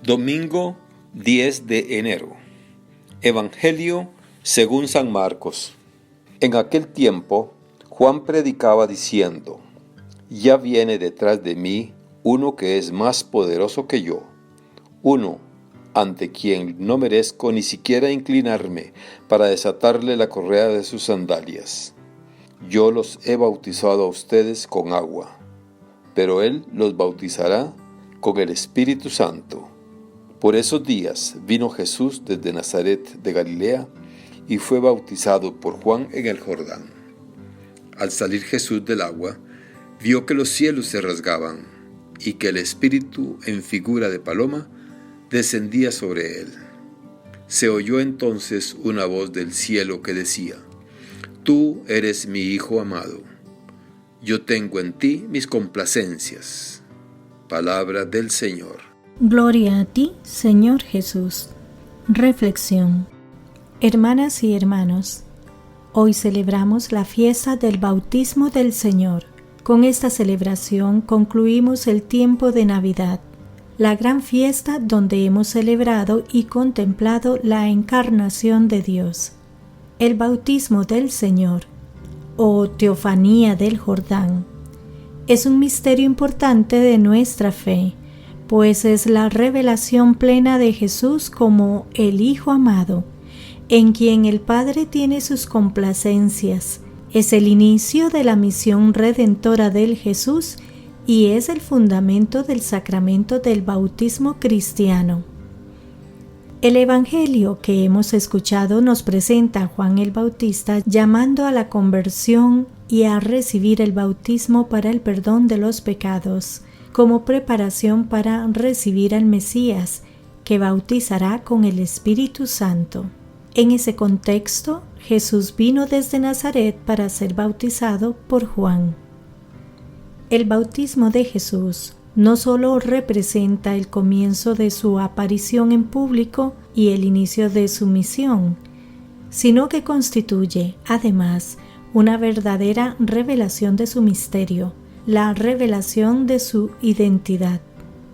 Domingo 10 de enero. Evangelio según San Marcos. En aquel tiempo, Juan predicaba diciendo: Ya viene detrás de mí uno que es más poderoso que yo, uno ante quien no merezco ni siquiera inclinarme para desatarle la correa de sus sandalias. Yo los he bautizado a ustedes con agua, pero él los bautizará con el Espíritu Santo. Por esos días vino Jesús desde Nazaret de Galilea y fue bautizado por Juan en el Jordán. Al salir Jesús del agua, vio que los cielos se rasgaban y que el Espíritu, en figura de paloma, descendía sobre él. Se oyó entonces una voz del cielo que decía: Tú eres mi Hijo amado, yo tengo en ti mis complacencias. Palabra del Señor. Gloria a ti, Señor Jesús. Reflexión. Hermanas y hermanos, hoy celebramos la fiesta del bautismo del Señor. Con esta celebración concluimos el tiempo de Navidad, la gran fiesta donde hemos celebrado y contemplado la encarnación de Dios. El bautismo del Señor, o teofanía del Jordán, es un misterio importante de nuestra fe, pues es la revelación plena de Jesús como el Hijo amado, en quien el Padre tiene sus complacencias. Es el inicio de la misión redentora del Jesús y es el fundamento del sacramento del bautismo cristiano. El Evangelio que hemos escuchado nos presenta a Juan el Bautista llamando a la conversión y a recibir el bautismo para el perdón de los pecados, como preparación para recibir al Mesías, que bautizará con el Espíritu Santo. En ese contexto, Jesús vino desde Nazaret para ser bautizado por Juan. El bautismo de Jesús no solo representa el comienzo de su aparición en público y el inicio de su misión, sino que constituye, además, una verdadera revelación de su misterio, la revelación de su identidad.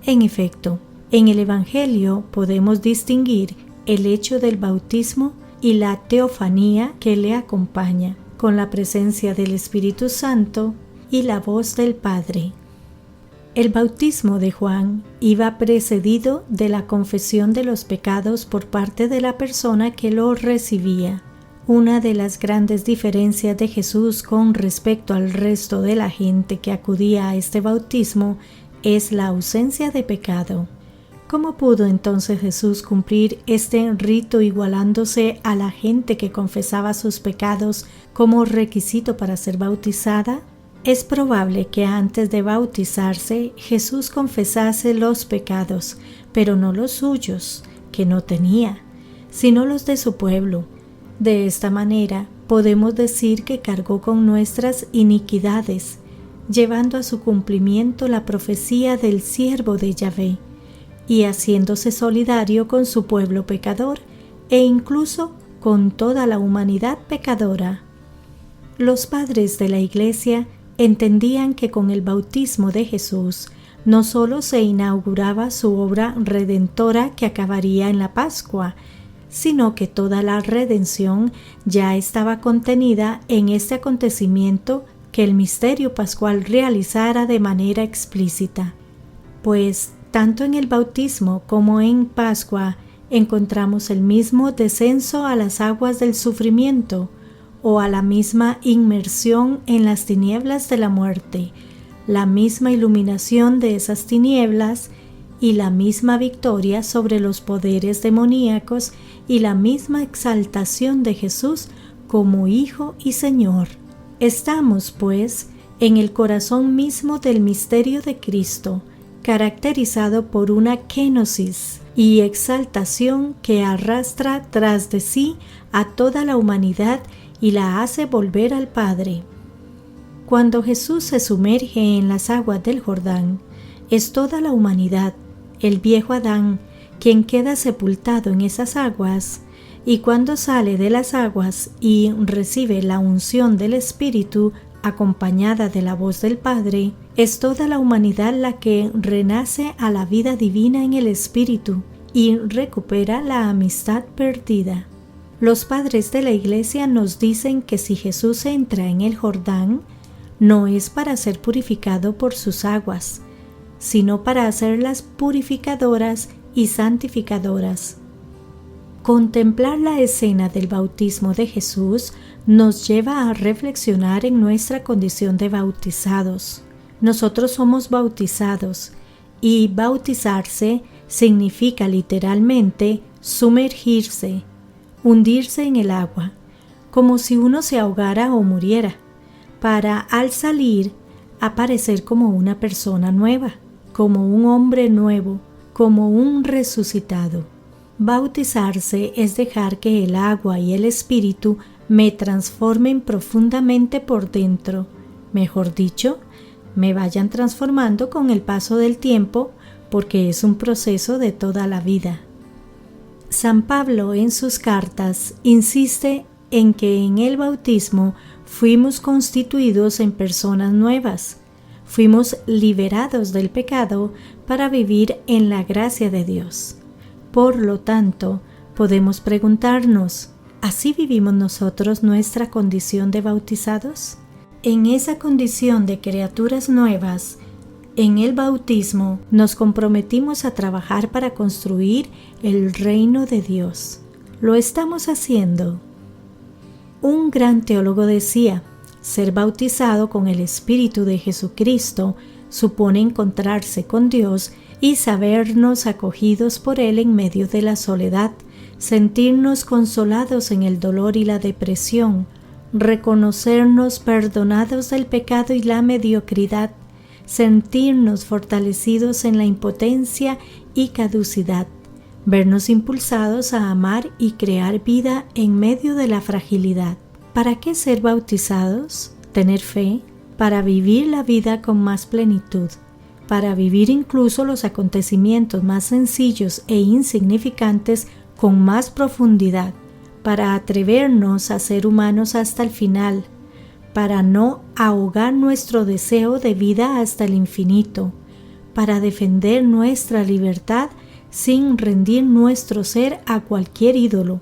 En efecto, en el Evangelio podemos distinguir el hecho del bautismo y la teofanía que le acompaña, con la presencia del Espíritu Santo y la voz del Padre. El bautismo de Juan iba precedido de la confesión de los pecados por parte de la persona que lo recibía. Una de las grandes diferencias de Jesús con respecto al resto de la gente que acudía a este bautismo es la ausencia de pecado. ¿Cómo pudo entonces Jesús cumplir este rito igualándose a la gente que confesaba sus pecados como requisito para ser bautizada? Es probable que antes de bautizarse Jesús confesase los pecados, pero no los suyos, que no tenía, sino los de su pueblo. De esta manera podemos decir que cargó con nuestras iniquidades, llevando a su cumplimiento la profecía del siervo de Yahvé, y haciéndose solidario con su pueblo pecador e incluso con toda la humanidad pecadora. Los padres de la Iglesia entendían que con el bautismo de Jesús no solo se inauguraba su obra redentora que acabaría en la Pascua, sino que toda la redención ya estaba contenida en este acontecimiento que el misterio pascual realizara de manera explícita. Pues tanto en el bautismo como en Pascua encontramos el mismo descenso a las aguas del sufrimiento o a la misma inmersión en las tinieblas de la muerte, la misma iluminación de esas tinieblas y la misma victoria sobre los poderes demoníacos y la misma exaltación de Jesús como Hijo y Señor. Estamos, pues, en el corazón mismo del misterio de Cristo, caracterizado por una kénosis y exaltación que arrastra tras de sí a toda la humanidad y la hace volver al Padre. Cuando Jesús se sumerge en las aguas del Jordán, es toda la humanidad, el viejo Adán, quien queda sepultado en esas aguas, y cuando sale de las aguas y recibe la unción del Espíritu, acompañada de la voz del Padre, es toda la humanidad la que renace a la vida divina en el Espíritu y recupera la amistad perdida. Los padres de la Iglesia nos dicen que si Jesús entra en el Jordán, no es para ser purificado por sus aguas, sino para hacerlas purificadoras y santificadoras. Contemplar la escena del bautismo de Jesús nos lleva a reflexionar en nuestra condición de bautizados. Nosotros somos bautizados y bautizarse significa literalmente sumergirse, hundirse en el agua, como si uno se ahogara o muriera, para al salir aparecer como una persona nueva, como un hombre nuevo, como un resucitado. Bautizarse es dejar que el agua y el Espíritu me transformen profundamente por dentro, mejor dicho, me vayan transformando con el paso del tiempo, porque es un proceso de toda la vida. San Pablo en sus cartas insiste en que en el bautismo fuimos constituidos en personas nuevas, fuimos liberados del pecado para vivir en la gracia de Dios. Por lo tanto, podemos preguntarnos, ¿así vivimos nosotros nuestra condición de bautizados? En esa condición de criaturas nuevas, en el bautismo nos comprometimos a trabajar para construir el reino de Dios. ¿Lo estamos haciendo? Un gran teólogo decía, ser bautizado con el Espíritu de Jesucristo supone encontrarse con Dios y sabernos acogidos por Él en medio de la soledad, sentirnos consolados en el dolor y la depresión, reconocernos perdonados del pecado y la mediocridad, sentirnos fortalecidos en la impotencia y caducidad, vernos impulsados a amar y crear vida en medio de la fragilidad. ¿Para qué ser bautizados? Tener fe, para vivir la vida con más plenitud, para vivir incluso los acontecimientos más sencillos e insignificantes con más profundidad, para atrevernos a ser humanos hasta el final, para no ahogar nuestro deseo de vida hasta el infinito, para defender nuestra libertad sin rendir nuestro ser a cualquier ídolo,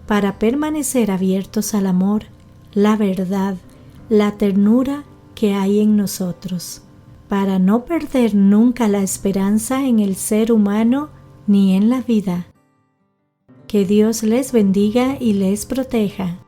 para permanecer abiertos al amor, la verdad, la ternura que hay en nosotros, para no perder nunca la esperanza en el ser humano ni en la vida. Que Dios les bendiga y les proteja.